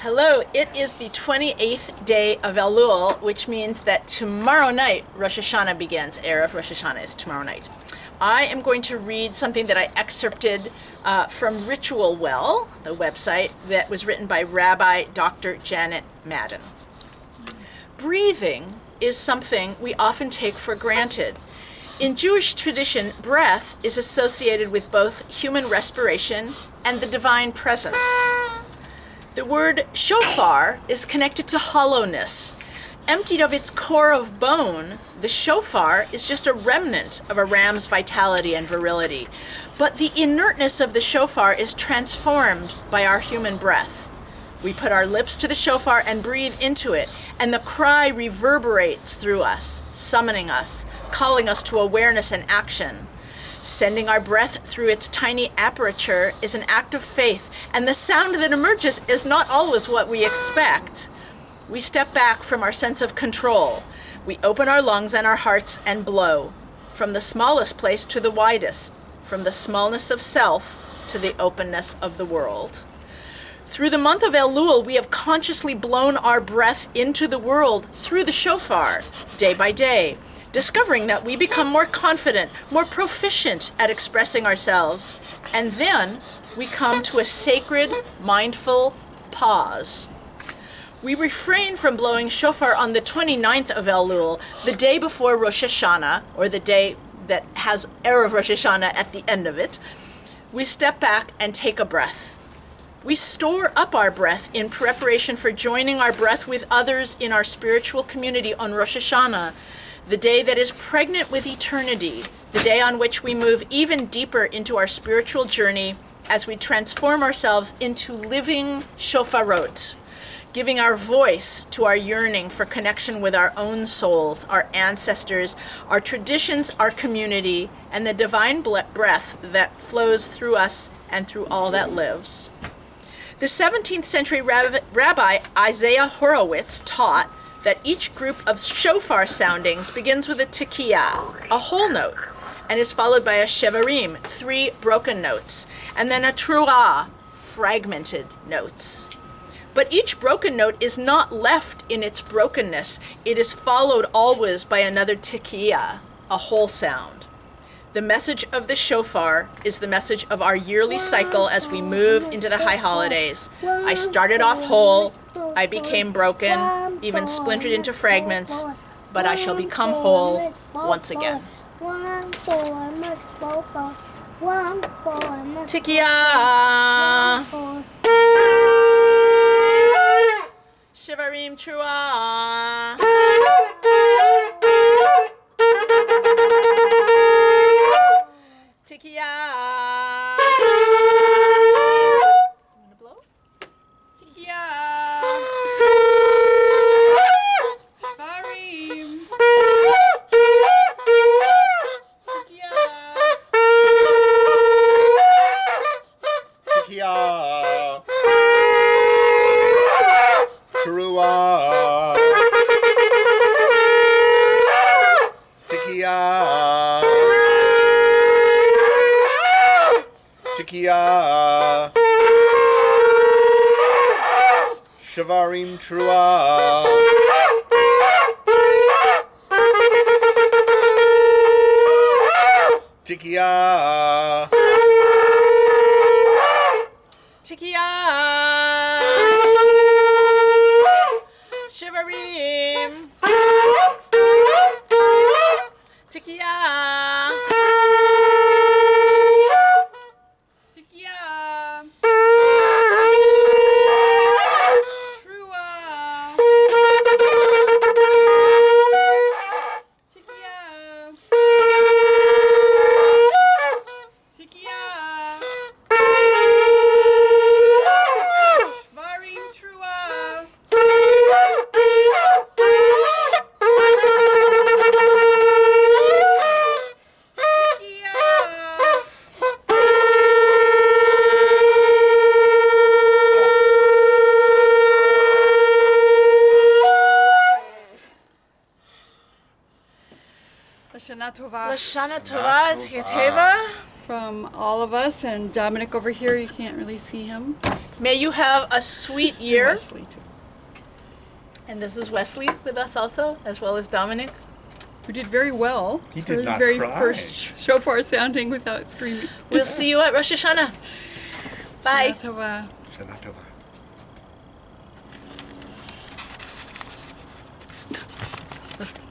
Hello, it is the 28th day of Elul, which means that tomorrow night Rosh Hashanah begins. Erev Rosh Hashanah is tomorrow night. I am going to read something that I excerpted from Ritual Well, the website that was written by Rabbi Dr. Janet Madden. Breathing is something we often take for granted. In Jewish tradition, breath is associated with both human respiration and the divine presence. The word shofar is connected to hollowness. Emptied of its core of bone, the shofar is just a remnant of a ram's vitality and virility. But the inertness of the shofar is transformed by our human breath. We put our lips to the shofar and breathe into it, and the cry reverberates through us, summoning us, calling us to awareness and action. Sending our breath through its tiny aperture is an act of faith, and the sound that emerges is not always what we expect. We step back from our sense of control. We open our lungs and our hearts and blow, from the smallest place to the widest, from the smallness of self to the openness of the world. Through the month of Elul, we have consciously blown our breath into the world through the shofar, day by day, discovering that we become more confident, more proficient at expressing ourselves, and then we come to a sacred, mindful pause. We refrain from blowing shofar on the 29th of Elul, the day before Rosh Hashanah, or the day that has Erev Rosh Hashanah at the end of it. We step back and take a breath. We store up our breath in preparation for joining our breath with others in our spiritual community on Rosh Hashanah, the day that is pregnant with eternity, the day on which we move even deeper into our spiritual journey as we transform ourselves into living shofarot, giving our voice to our yearning for connection with our own souls, our ancestors, our traditions, our community, and the divine breath that flows through us and through all that lives. The 17th century Rabbi Isaiah Horowitz taught that each group of shofar soundings begins with a tekiah, a whole note, and is followed by a shevarim, 3 broken notes, and then a truah, fragmented notes. But each broken note is not left in its brokenness. It is followed always by another tekiah, a whole sound. The message of the shofar is the message of our yearly cycle as we move into the high holidays. I started off whole, I became broken, even splintered into fragments, but I shall become whole once again. Tekiah, Shivarim Truah. Tekiah. You wanna blow? Tekiah. Shvarim. Tekiah. Truah. Tekiah. Tekiah. Shavarim Truah. Tekiah. Tekiah. Shivarim. Tekiah. Tekiah. Truah. Tekiah. Tekiah. Shvarim Truah. Lashana Tovah Lashana Tovah, Teva. from all of us, and Dominic over here, you can't really see him. May you have a sweet year. Wesley, too. And this is Wesley with us also, as well as Dominic. Who did very well. He for did his not very cry. first shofar sounding without screaming. We'll see you at Rosh Hashanah. Bye. Tovah. Shana Tovah.